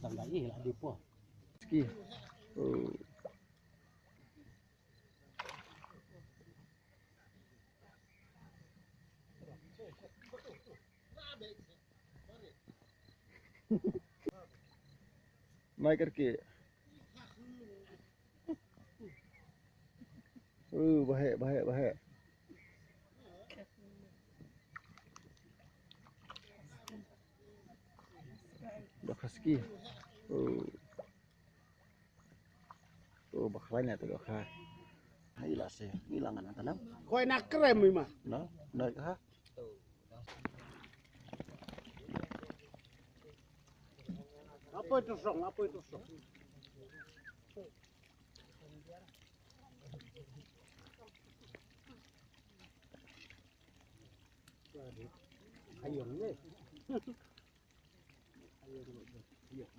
sedang lagi lah di po. Ski. Oh. Mai करके bahaya bahaya bahaya. Udah husky. Bakalanya tuh ha. Hilang sih, hilangan tanam. Kau nak krem mah. Nah, naik ha. Apa itu song? Apa itu song? Ayam ni. Ayam.